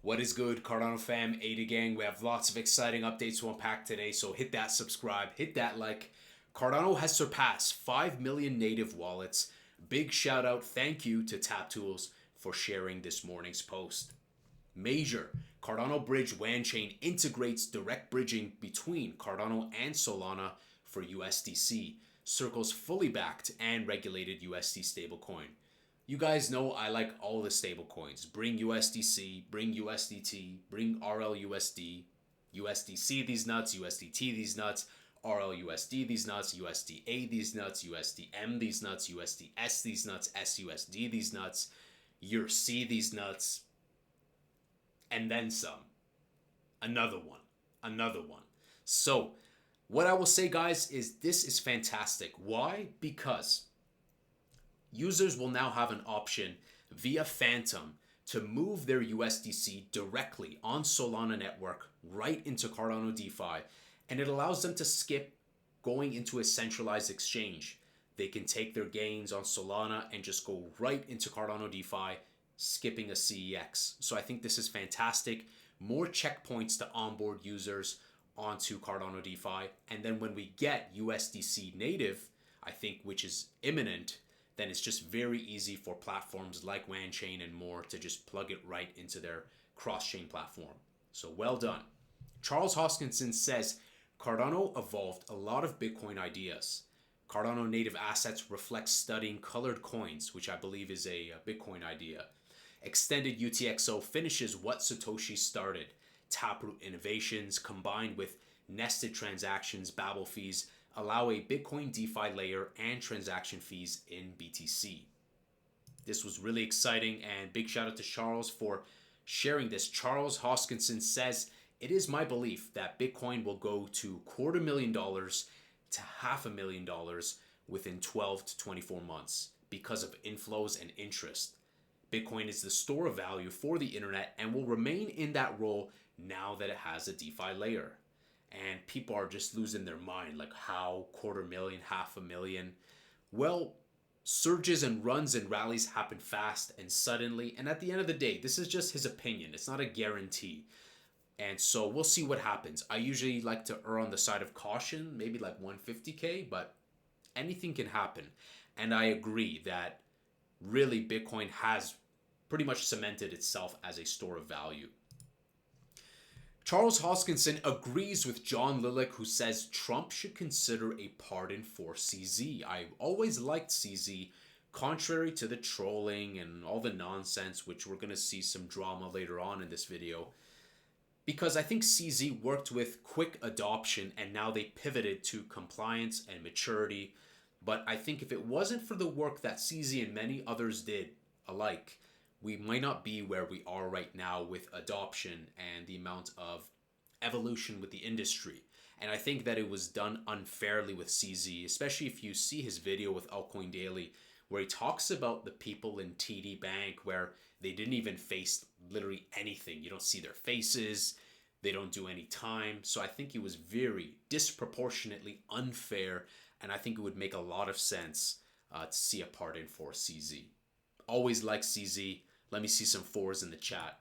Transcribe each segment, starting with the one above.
What is good, Cardano fam, ADA gang? We have lots of exciting updates to unpack today, so hit that subscribe, hit that like. Cardano has surpassed 5 million native wallets. Big shout out, thank you to TapTools for sharing this morning's post. Major, Cardano Bridge Wanchain integrates direct bridging between Cardano and Solana for USDC, circles fully backed and regulated USD stablecoin. You guys know I like all the stablecoins. Bring USDC, bring USDT, bring RLUSD, USDC these nuts, USDT these nuts, RLUSD these nuts, USDA these nuts, USDM these nuts, USDS these nuts, SUSD these nuts, USC these nuts, and then some. Another one. So, what I will say, guys, is this is fantastic. Why? Because users will now have an option via Phantom to move their USDC directly on Solana network right into Cardano DeFi, and it allows them to skip going into a centralized exchange. They can take their gains on Solana and just go right into Cardano DeFi, skipping a CEX. So I think this is fantastic. More checkpoints to onboard users onto Cardano DeFi, and then when we get USDC native, I think, which is imminent, then it's just very easy for platforms like Wanchain and more to just plug it right into their cross-chain platform. So well done. Charles Hoskinson says, Cardano evolved a lot of Bitcoin ideas. Cardano native assets reflect studying colored coins, which I believe is a Bitcoin idea. Extended UTXO finishes what Satoshi started. Taproot innovations combined with nested transactions, Babel fees, allow a Bitcoin DeFi layer and transaction fees in BTC. This was really exciting, and big shout out to Charles for sharing this. Charles Hoskinson says, it is my belief that Bitcoin will go to $250,000 to $500,000 within 12 to 24 months because of inflows and interest. Bitcoin is the store of value for the internet and will remain in that role now that it has a DeFi layer. And people are just losing their mind, like how $250,000, $500,000. Well, surges and runs and rallies happen fast and suddenly, and at the end of the day, this is just his opinion. It's not a guarantee. And so we'll see what happens. I usually like to err on the side of caution, maybe like 150K, but anything can happen. And I agree that really Bitcoin has pretty much cemented itself as a store of value. Charles Hoskinson agrees with John Lilic, who says Trump should consider a pardon for CZ. I always liked CZ, contrary to the trolling and all the nonsense, which we're going to see some drama later on in this video, because I think CZ worked with quick adoption and now they pivoted to compliance and maturity. But I think if it wasn't for the work that CZ and many others did alike, we might not be where we are right now with adoption and the amount of evolution with the industry. And I think that it was done unfairly with CZ, especially if you see his video with Altcoin Daily, where he talks about the people in TD Bank where they didn't even face literally anything. You don't see their faces. They don't do any time. So I think it was very disproportionately unfair, and I think it would make a lot of sense to see a pardon for CZ. Always like CZ. Let me see some fours in the chat.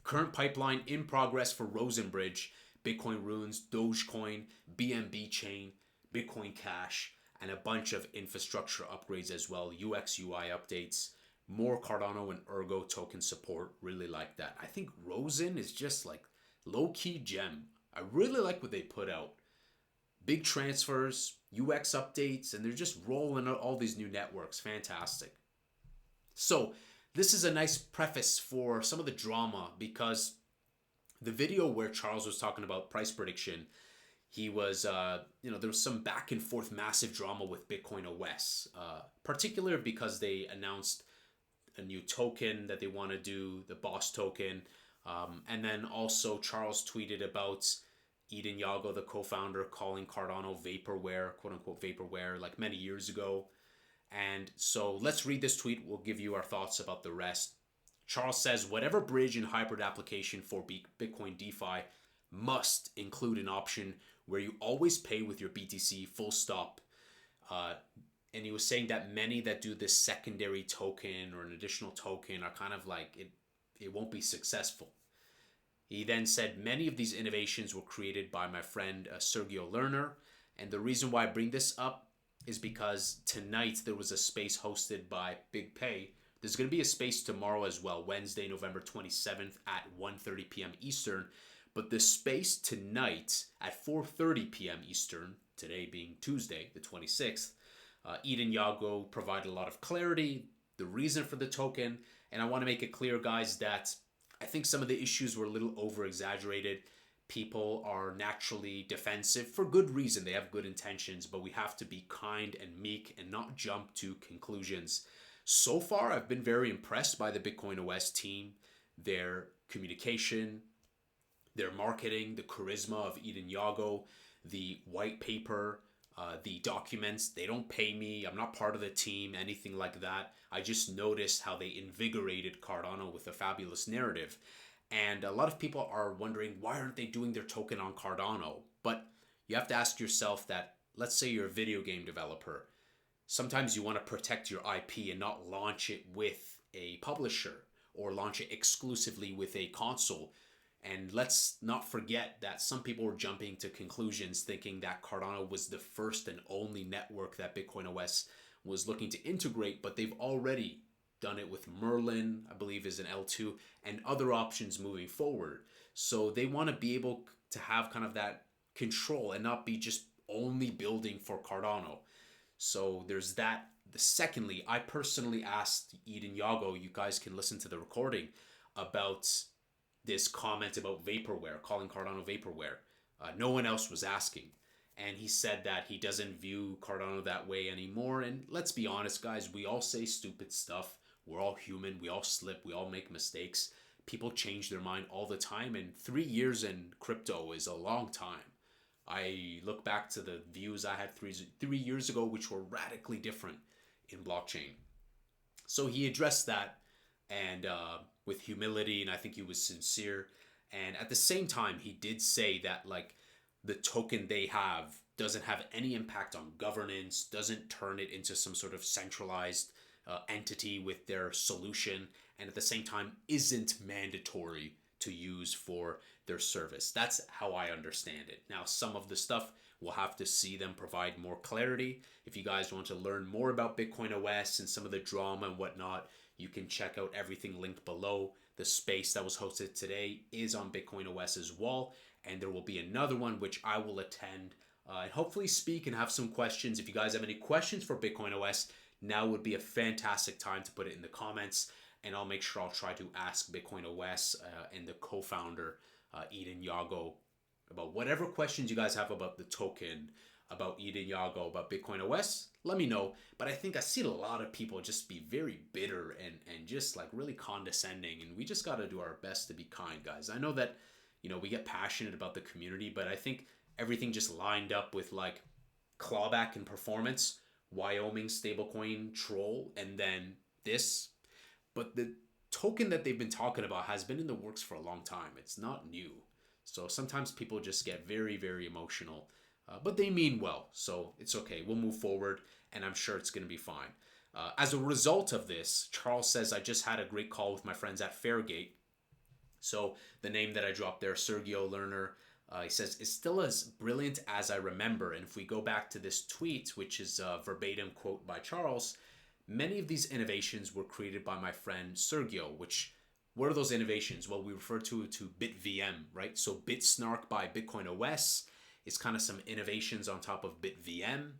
Current pipeline in progress for Rosen Bridge, Bitcoin Runes, Dogecoin, BNB Chain, Bitcoin Cash, and a bunch of infrastructure upgrades as well, UX UI updates, more Cardano and Ergo token support. Really like that. I think Rosen is just like low-key gem. I really like what they put out. Big transfers, UX updates, and they're just rolling out all these new networks. Fantastic. So this is a nice preface for some of the drama, because the video where Charles was talking about price prediction, he was, there was some back and forth massive drama with BitcoinOS, particularly because they announced a new token that they want to do, the BOS token. And then also Charles tweeted about Edan Yago, the co-founder, calling Cardano vaporware, quote unquote vaporware, like many years ago. And so let's read this tweet. We'll give you our thoughts about the rest. Charles says, whatever bridge and hybrid application for Bitcoin DeFi must include an option where you always pay with your BTC, full stop. And he was saying that many that do this secondary token or an additional token are kind of like, it won't be successful. He then said many of these innovations were created by my friend Sergio Lerner. And the reason why I bring this up is because tonight there was a space hosted by Big Pay. There's going to be a space tomorrow as well, Wednesday, November 27th at 1:30 p.m. Eastern. But the space tonight at 4:30 p.m. Eastern, today being Tuesday, the 26th, Edan Yago provided a lot of clarity, the reason for the token, and I want to make it clear, guys, that I think some of the issues were a little over-exaggerated. People are naturally defensive for good reason. They have good intentions, but we have to be kind and meek and not jump to conclusions. So far, I've been very impressed by the BitcoinOS team, their communication, their marketing, the charisma of Edan Yago, the white paper, the documents. They don't pay me. I'm not part of the team, anything like that. I just noticed how they invigorated Cardano with a fabulous narrative. And a lot of people are wondering, why aren't they doing their token on Cardano? But you have to ask yourself that, let's say you're a video game developer. Sometimes you want to protect your IP and not launch it with a publisher or launch it exclusively with a console. And let's not forget that some people were jumping to conclusions thinking that Cardano was the first and only network that BitcoinOS was looking to integrate, but they've already done it with Merlin, I believe is an L2, and other options moving forward. So they want to be able to have kind of that control and not be just only building for Cardano. So there's that. Secondly, I personally asked Edan Yago, you guys can listen to the recording, about this comment about vaporware, calling Cardano vaporware. No one else was asking. And he said that he doesn't view Cardano that way anymore. And let's be honest, guys, we all say stupid stuff. We're all human. We all slip. We all make mistakes. People change their mind all the time. And 3 years in crypto is a long time. I look back to the views I had 3 years ago, which were radically different in blockchain. So he addressed that and with humility, and I think he was sincere. And at the same time, he did say that like the token they have doesn't have any impact on governance, doesn't turn it into some sort of centralized entity with their solution, and at the same time isn't mandatory to use for their service. That's how I understand it. Now, some of the stuff we'll have to see them provide more clarity. If you guys want to learn more about BitcoinOS and some of the drama and whatnot, you can check out everything linked below. The space that was hosted today is on BitcoinOS as well, and there will be another one which I will attend and hopefully speak and have some questions. If you guys have any questions for BitcoinOS, now would be a fantastic time to put it in the comments, and I'll make sure I'll try to ask BitcoinOS and the co-founder Edan Yago about whatever questions you guys have about the token, about Edan Yago, about BitcoinOS. Let me know. But I think I see a lot of people just be very bitter and just like really condescending, and we just got to do our best to be kind, guys. I know that, you know, we get passionate about the community, but I think everything just lined up with like clawback and performance, Wyoming stablecoin troll, and then this. But the token that they've been talking about has been in the works for a long time. It's not new. So sometimes people just get very, very emotional, but they mean well. So it's okay. We'll move forward, and I'm sure it's going to be fine. As a result of this, Charles says, I just had a great call with my friends at Fairgate. So the name that I dropped there, Sergio Lerner, he says, it's still as brilliant as I remember. And if we go back to this tweet, which is a verbatim quote by Charles, many of these innovations were created by my friend Sergio, which, what are those innovations? Well, we refer to BitVM, right? So BitSnark by BitcoinOS is kind of some innovations on top of BitVM,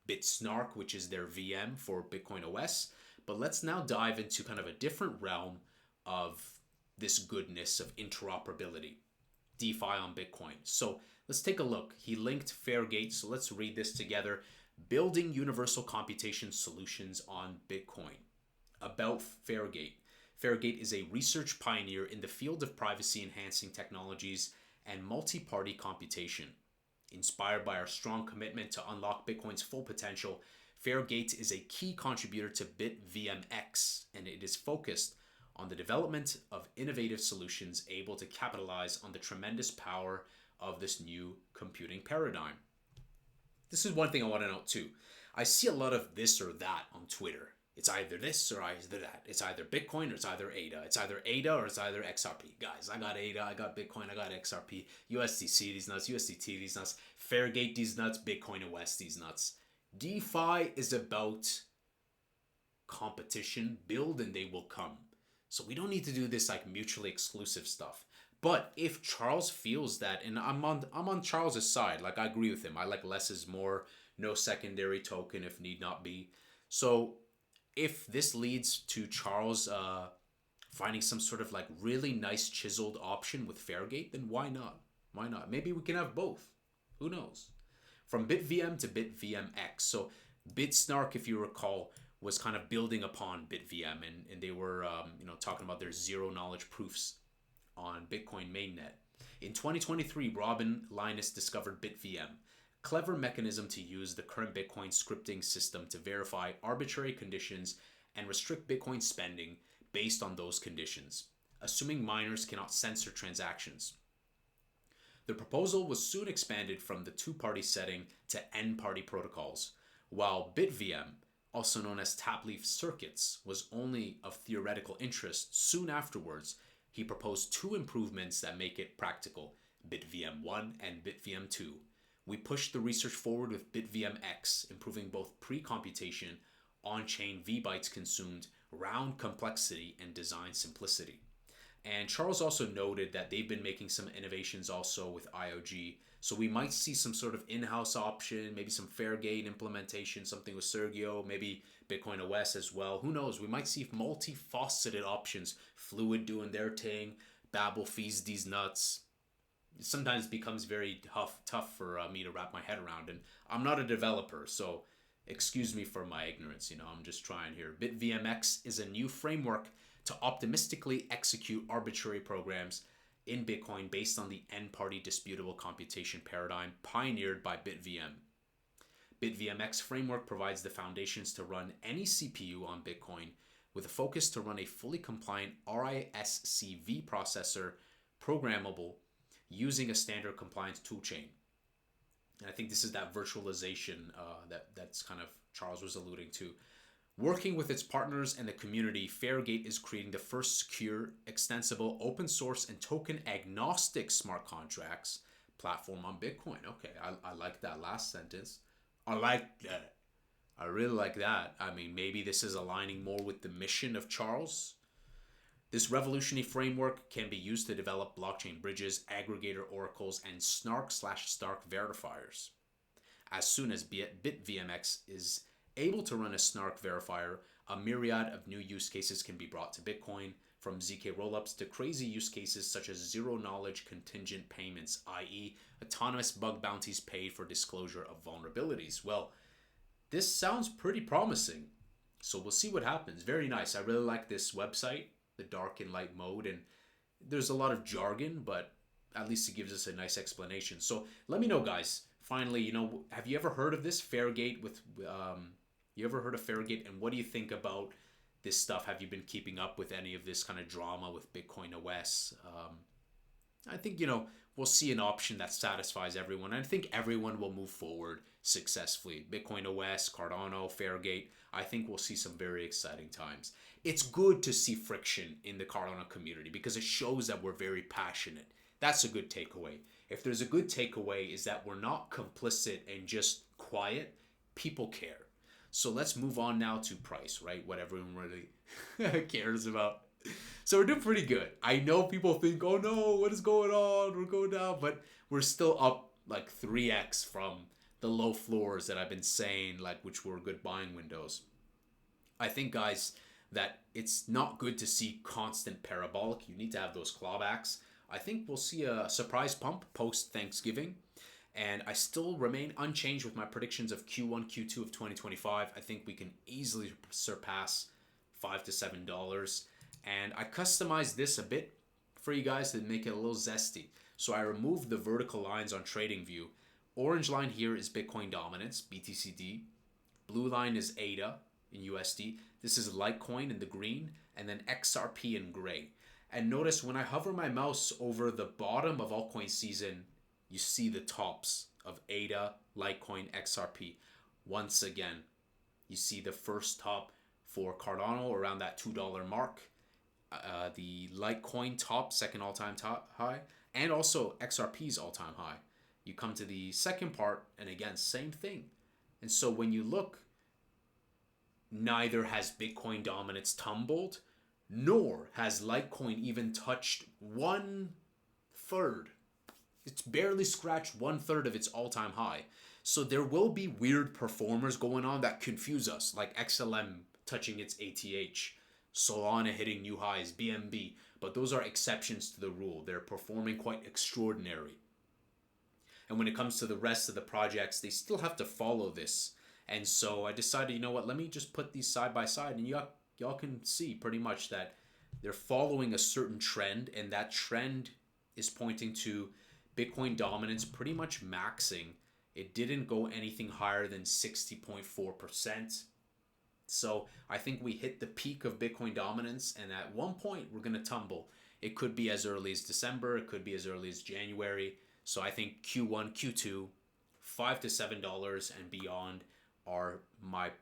BitSnark, which is their VM for BitcoinOS. But let's now dive into kind of a different realm of this goodness of interoperability, DeFi on Bitcoin. So let's take a look. He linked Fairgate, so let's read this together. Building universal computation solutions on Bitcoin. About Fairgate. Fairgate is a research pioneer in the field of privacy-enhancing technologies and multi-party computation. Inspired by our strong commitment to unlock Bitcoin's full potential, Fairgate is a key contributor to BitVMX, and it is focused on the development of innovative solutions able to capitalize on the tremendous power of this new computing paradigm. This is one thing I want to note too. I see a lot of this or that on Twitter. It's either this or either that. It's either Bitcoin or it's either ADA. It's either ADA or it's either XRP. Guys, I got ADA, I got Bitcoin, I got XRP, USDC, these nuts, USDT, these nuts, Fairgate, these nuts, BitcoinOS, these nuts. DeFi is about competition, build and they will come. So we don't need to do this like mutually exclusive stuff. But if Charles feels that, and I'm on Charles's side, like I agree with him. I like less is more, no secondary token if need not be. So if this leads to Charles finding some sort of like really nice chiseled option with Fairgate, then why not? Why not? Maybe we can have both. Who knows? From BitVM to BitVMX. So BitSnark, if you recall, was kind of building upon BitVM, and they were talking about their zero knowledge proofs on Bitcoin mainnet. In 2023, Robin Linus discovered BitVM, clever mechanism to use the current Bitcoin scripting system to verify arbitrary conditions and restrict Bitcoin spending based on those conditions, assuming miners cannot censor transactions. The proposal was soon expanded from the two-party setting to n-party protocols, while BitVM, also known as tap-leaf circuits, was only of theoretical interest. Soon afterwards, he proposed two improvements that make it practical, BitVM1 and BitVM2. We pushed the research forward with BitVMX, improving both pre-computation, on-chain V-bytes consumed, round complexity, and design simplicity. And Charles also noted that they've been making some innovations also with IOG. So we might see some sort of in-house option, maybe some Fairgate implementation, something with Sergio, maybe BitcoinOS as well. Who knows? We might see multifaceted options, Fluid doing their thing, Babel feeds these nuts. It sometimes becomes very tough for me to wrap my head around. And I'm not a developer, so excuse me for my ignorance. I'm just trying here. BitVMX is a new framework to optimistically execute arbitrary programs in Bitcoin based on the n-party disputable computation paradigm pioneered by BitVM. BitVMX framework provides the foundations to run any CPU on Bitcoin with a focus to run a fully compliant RISC-V processor programmable using a standard compliance toolchain. And I think this is that virtualization that's kind of Charles was alluding to. Working with its partners and the community, Fairgate is creating the first secure, extensible, open source, and token agnostic smart contracts platform on Bitcoin. Okay, I like that last sentence. I like that. I really like that. I mean, maybe this is aligning more with the mission of Charles. This revolutionary framework can be used to develop blockchain bridges, aggregator oracles, and snark/stark verifiers. As soon as BitVMX is able to run a snark verifier, a myriad of new use cases can be brought to Bitcoin, from ZK-rollups to crazy use cases such as Zero Knowledge Contingent Payments, i.e. autonomous bug bounties paid for disclosure of vulnerabilities. Well, this sounds pretty promising, so we'll see what happens. Very nice. I really like this website, the dark and light mode, and there's a lot of jargon, but at least it gives us a nice explanation. So let me know, guys. Finally, have you ever heard of this Fairgate you ever heard of Fairgate, and what do you think about this stuff? Have you been keeping up with any of this kind of drama with BitcoinOS? I think, we'll see an option that satisfies everyone. I think everyone will move forward successfully. BitcoinOS, Cardano, Fairgate. I think we'll see some very exciting times. It's good to see friction in the Cardano community because it shows that we're very passionate. That's a good takeaway. If there's a good takeaway, is that we're not complicit and just quiet. People care. So let's move on now to price, right? What everyone really cares about. So we're doing pretty good. I know people think, oh no, what is going on? We're going down, but we're still up like 3x from the low floors that I've been saying, which were good buying windows. I think, guys, that it's not good to see constant parabolic. You need to have those clawbacks. I think we'll see a surprise pump post Thanksgiving. And I still remain unchanged with my predictions of Q1, Q2 of 2025. I think we can easily surpass $5 to $7. And I customized this a bit for you guys to make it a little zesty. So I removed the vertical lines on TradingView. Orange line here is Bitcoin dominance, BTC.D. Blue line is ADA in USD. This is Litecoin in the green, and then XRP in gray. And notice when I hover my mouse over the bottom of altcoin season, you see the tops of ADA, Litecoin, XRP. Once again, you see the first top for Cardano around that $2 mark. The Litecoin top, second all-time top high, and also XRP's all-time high. You come to the second part, and again, same thing. And so when you look, neither has Bitcoin dominance tumbled, nor has Litecoin even touched 1/3. It's barely scratched 1/3 of its all-time high. So there will be weird performers going on that confuse us, like XLM touching its ATH, Solana hitting new highs, BNB, but those are exceptions to the rule. They're performing quite extraordinary. And when it comes to the rest of the projects, they still have to follow this. And so I decided, you know what, let me just put these side by side, and y'all can see pretty much that they're following a certain trend, and that trend is pointing to Bitcoin dominance pretty much maxing. It didn't go anything higher than 60.4%. So I think we hit the peak of Bitcoin dominance, and at one point we're going to tumble. It could be as early as December, it could be as early as January. So I think Q1, Q2, $5 to $7 and beyond are my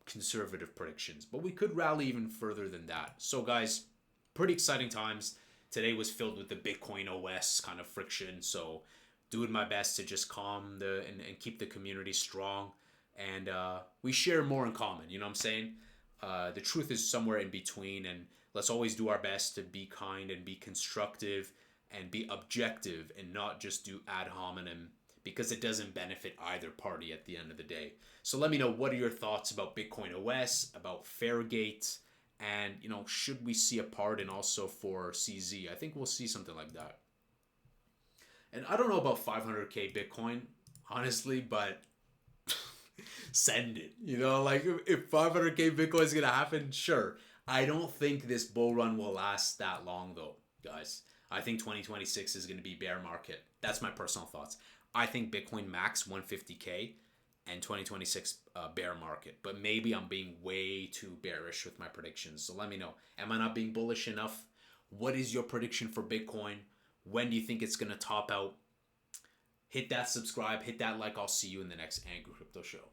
conservative predictions. But we could rally even further than that. So guys, pretty exciting times. Today was filled with the BitcoinOS kind of friction. So doing my best to just calm and keep the community strong. And we share more in common, you know what I'm saying? The truth is somewhere in between, and let's always do our best to be kind and be constructive and be objective and not just do ad hominem, because it doesn't benefit either party at the end of the day. So let me know, what are your thoughts about BitcoinOS, about Fairgate, and should we see a pardon also for CZ? I think we'll see something like that. And I don't know about 500k Bitcoin, honestly, but send it. Like if 500k Bitcoin is gonna happen, sure. I don't think this bull run will last that long though, guys. I think 2026 is gonna be bear market. That's my personal thoughts. I think Bitcoin max 150k and 2026 bear market. But maybe I'm being way too bearish with my predictions. So let me know. Am I not being bullish enough? What is your prediction for Bitcoin? When do you think it's gonna top out? Hit that subscribe, hit that like. I'll see you in the next Angry Crypto Show.